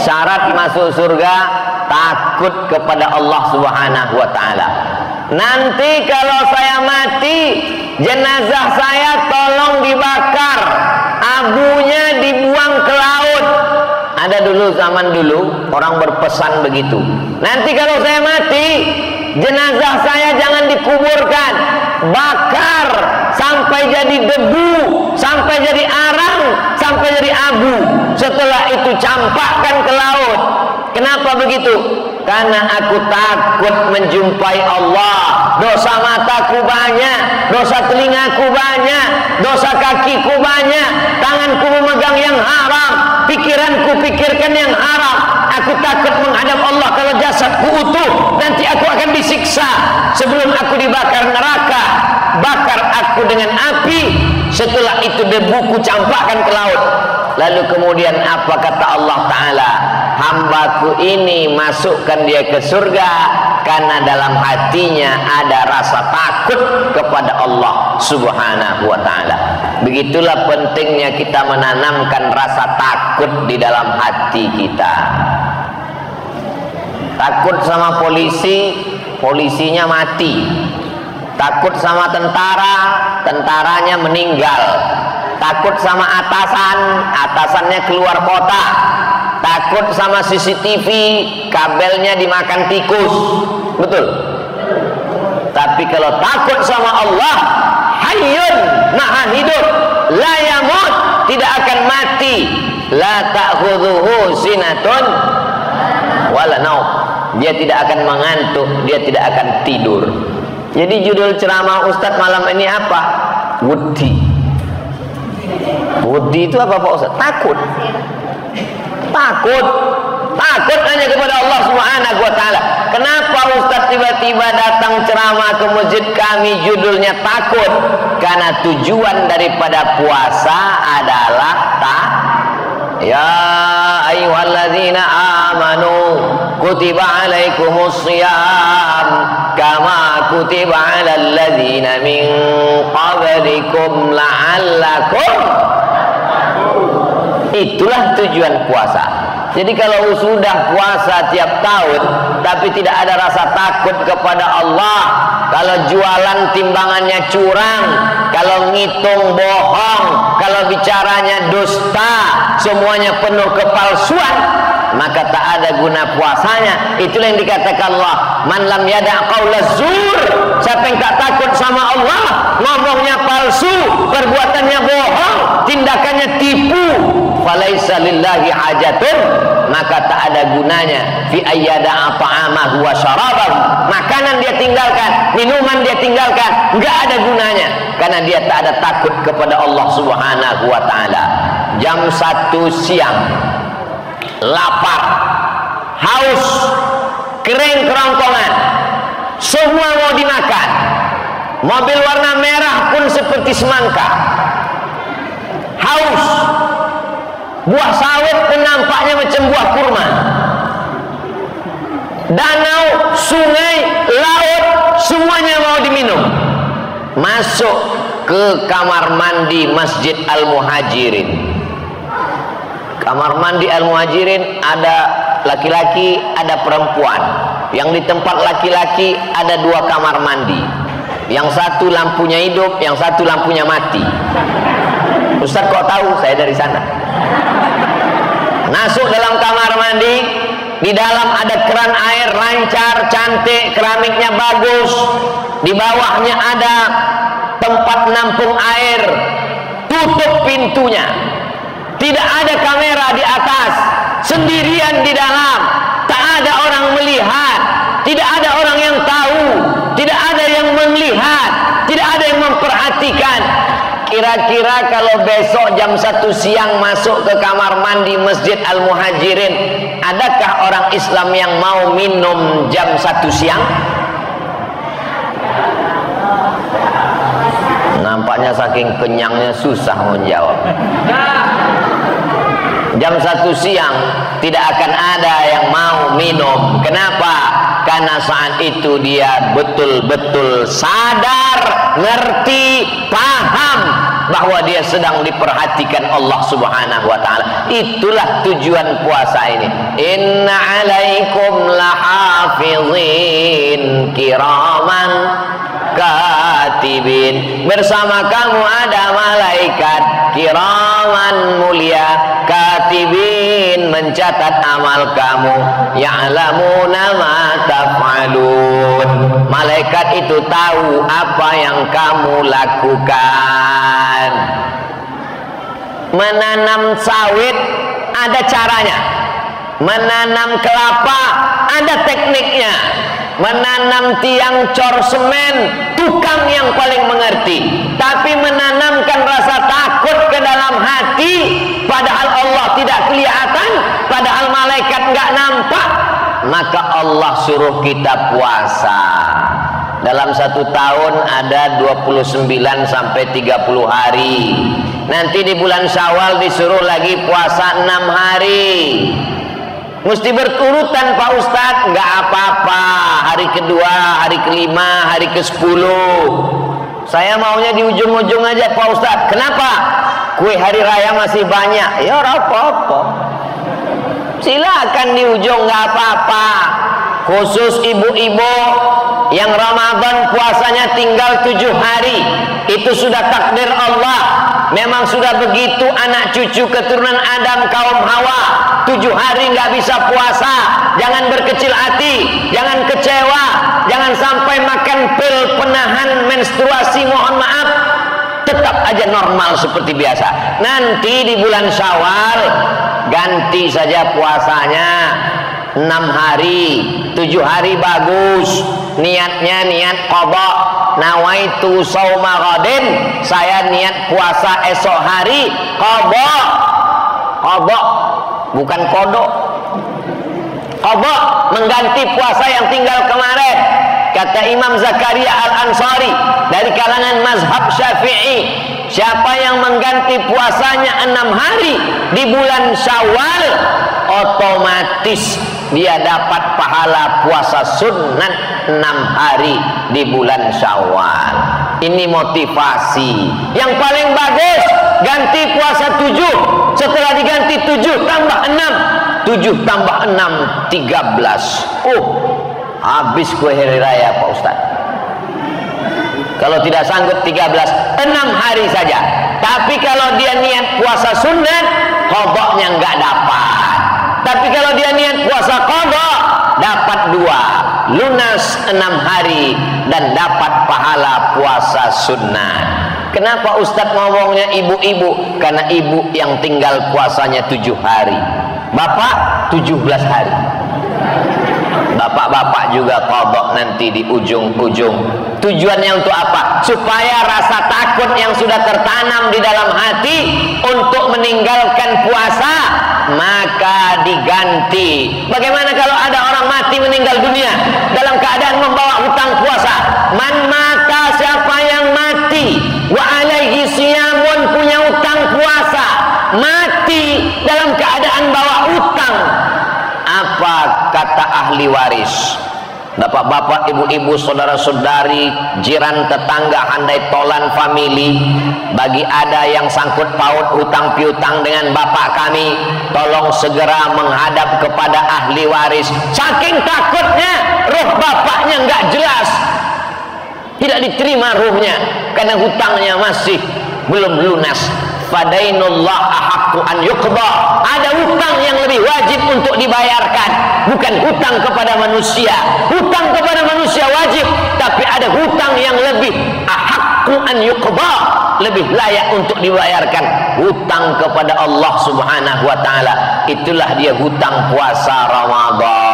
syarat masuk surga takut kepada Allah Subhanahu wa taala. Nanti kalau saya mati, jenazah saya tolong dibakar, abunya dibuang ke laut. Ada dulu, zaman dulu orang berpesan begitu. Nanti kalau saya mati, jenazah saya jangan dikuburkan, bakar sampai jadi debu, sampai jadi arang, sampai jadi abu. Setelah itu campakkan ke laut. Kenapa begitu? Karena aku takut menjumpai Allah. Dosa mataku banyak, dosa telingaku banyak, dosa kakiku banyak, tanganku memegang yang haram, pikiranku pikirkan yang haram. Aku takut menghadap Allah kalau jasadku utuh, nanti aku akan disiksa sebelum aku dibakar neraka. Bakar aku dengan api, setelah itu debuku campakkan ke laut. Lalu kemudian apa kata Allah Ta'ala? Hambaku ini masukkan dia ke surga karena dalam hatinya ada rasa takut kepada Allah Subhanahu wa Ta'ala. Begitulah pentingnya kita menanamkan rasa takut di dalam hati kita. Takut sama polisi, polisinya mati. Takut sama tentara, tentaranya meninggal. Takut sama atasan, atasannya keluar kota. Takut sama CCTV, kabelnya dimakan tikus. Betul? Tapi kalau takut sama Allah, hayyun, maha hidup, la yamut, tidak akan mati, la ta'khudhuhu sinatun wala naum. Dia tidak akan mengantuk, dia tidak akan tidur. Jadi judul ceramah Ustadz malam ini apa? Wudi. Wudi itu apa Pak Ustadz? Takut. Takut. Takut hanya kepada Allah Subhanahu wa Ta'ala. Kenapa Ustadz tiba-tiba datang ceramah ke masjid kami judulnya takut? Karena tujuan daripada puasa adalah ya ayyuhalladzina amanu kutiba alaikumus shiyam kama kutiba alal ladzina min qablikum la'allakum. Itulah tujuan puasa. Jadi kalau sudah puasa tiap tahun tapi tidak ada rasa takut kepada Allah, kalau jualan timbangannya curang, kalau ngitung bohong, kalau bicaranya dusta, semuanya penuh kepalsuan, maka tak ada guna puasanya. Itulah yang dikatakan Allah, man lam yada' qaulaz zur. Siapa yang tak takut sama Allah, ngomongnya palsu, perbuatannya bohong, tindakannya tipu, falaisa lillahi hajatun, maka tak ada gunanya fi ayyada'a ta'amahu wa syarabahu. Makanan dia tinggalkan, minuman dia tinggalkan, enggak ada gunanya karena dia tak ada takut kepada Allah Subhanahu wa Ta'ala. Jam 1 siang, lapar, haus, kering kerongkongan, semua mau dimakan. Mobil warna merah pun seperti semangka. Haus, buah sawit pun nampaknya macam buah kurma. Danau, sungai, laut, semuanya mau diminum. Masuk ke kamar mandi Masjid Al-Muhajirin. Kamar mandi Al-Muhajirin ada laki-laki, ada perempuan. Yang di tempat laki-laki ada 2 kamar mandi. Yang satu lampunya hidup, yang satu lampunya mati. Ustaz kok tahu? Saya dari sana. Masuk dalam kamar mandi, di dalam ada keran air lancar, cantik, keramiknya bagus. Di bawahnya ada tempat nampung air. Tutup pintunya. Tidak ada kamera di atas, sendirian di dalam, tak ada orang melihat, tidak ada orang yang tahu, tidak ada yang melihat, tidak ada yang memperhatikan. Kira-kira kalau besok jam 1 siang masuk ke kamar mandi Masjid Al-Muhajirin, adakah orang Islam yang mau minum jam 1 siang? Nampaknya saking kenyangnya susah menjawab. Jam 1 siang tidak akan ada yang mau minum. Kenapa? Karena saat itu dia betul-betul sadar, ngerti, paham bahwa dia sedang diperhatikan Allah Subhanahu wa taala. Itulah tujuan puasa ini. Inna 'alaikum lahafizin kiraman katibin. Bersama kamu ada malaikat kiraman mulia, katibin mencatat amal kamu, ya'lamuna ma taf'alun. Malaikat itu tahu apa yang kamu lakukan. Menanam sawit ada caranya, menanam kelapa ada tekniknya, menanam tiang cor semen tukang yang paling mengerti. Tapi menanamkan rasa takut ke dalam hati, padahal Allah tidak kelihatan, padahal malaikat nggak nampak, maka Allah suruh kita puasa. Dalam satu tahun ada 29 sampai 30 hari. Nanti di bulan Syawal disuruh lagi puasa 6 hari. Mesti berurutan Pak Ustadz. Nggak apa-apa. Hari kedua, hari kelima, hari ke-10. Saya maunya di ujung-ujung aja Pak Ustadz. Kenapa? Kue hari raya masih banyak. Ya apa-apa, silakan di ujung, nggak apa-apa. Khusus ibu-ibu yang Ramadan puasanya tinggal 7 hari, itu sudah takdir Allah. Memang sudah begitu anak cucu keturunan Adam kaum Hawa, 7 hari nggak bisa puasa. Jangan berkecil hati, jangan kecewa, jangan sampai makan pil penahan menstruasi, mohon maaf, tetap aja normal seperti biasa. Nanti di bulan Syawal ganti saja puasanya 6 hari, 7 hari bagus. Niatnya niat qadha, nawaitu shauma ghadin, saya niat puasa esok hari. Qadha, qadha bukan kodok. Qadha mengganti puasa yang tinggal kemarin. Kata Imam Zakaria Al-Ansari dari kalangan mazhab Syafi'i, siapa yang mengganti puasanya 6 hari di bulan Syawal, otomatis dia dapat pahala puasa sunat 6 hari di bulan Syawal. Ini motivasi. Yang paling bagus ganti puasa 7. Setelah diganti 7 tambah 6, 7 tambah 6 13. Habis kue hari raya Pak Ustaz. Kalau tidak sanggup 13, 6 hari saja. Tapi kalau dia niat puasa sunat, qadha-nya nggak dapat. Tapi kalau dia niat puasa qadha, dapat 2, lunas 6 hari dan dapat pahala puasa sunnah. Kenapa Ustadz ngomongnya ibu-ibu? Karena ibu yang tinggal puasanya 7 hari, bapak 17 hari. Bapak-bapak juga qadha nanti di ujung-ujung. Tujuannya untuk apa? Supaya rasa takut yang sudah tertanam di dalam hati untuk meninggalkan puasa, maka diganti. Bagaimana kalau ada orang mati meninggal dunia dalam keadaan membawa hutang puasa? Man mata, siapa yang mati wa alaihi siyamun, punya hutang puasa, mati dalam keadaan bawa hutang, apa kata ahli waris? Bapak-bapak, ibu-ibu, saudara-saudari, jiran, tetangga, handai tolan, famili, bagi ada yang sangkut paut hutang piutang dengan bapak kami, tolong segera menghadap kepada ahli waris. Saking takutnya roh bapaknya nggak jelas, tidak diterima ruhnya karena hutangnya masih belum lunas. Fadainullah ahaqqu an yuqda. Ada hutang yang lebih wajib untuk dibayarkan, bukan hutang kepada manusia. Hutang kepada manusia wajib, tapi ada hutang yang lebih ahaqqu an yuqda, lebih layak untuk dibayarkan. Hutang kepada Allah Subhanahu wa taala, itulah dia hutang puasa Ramadan.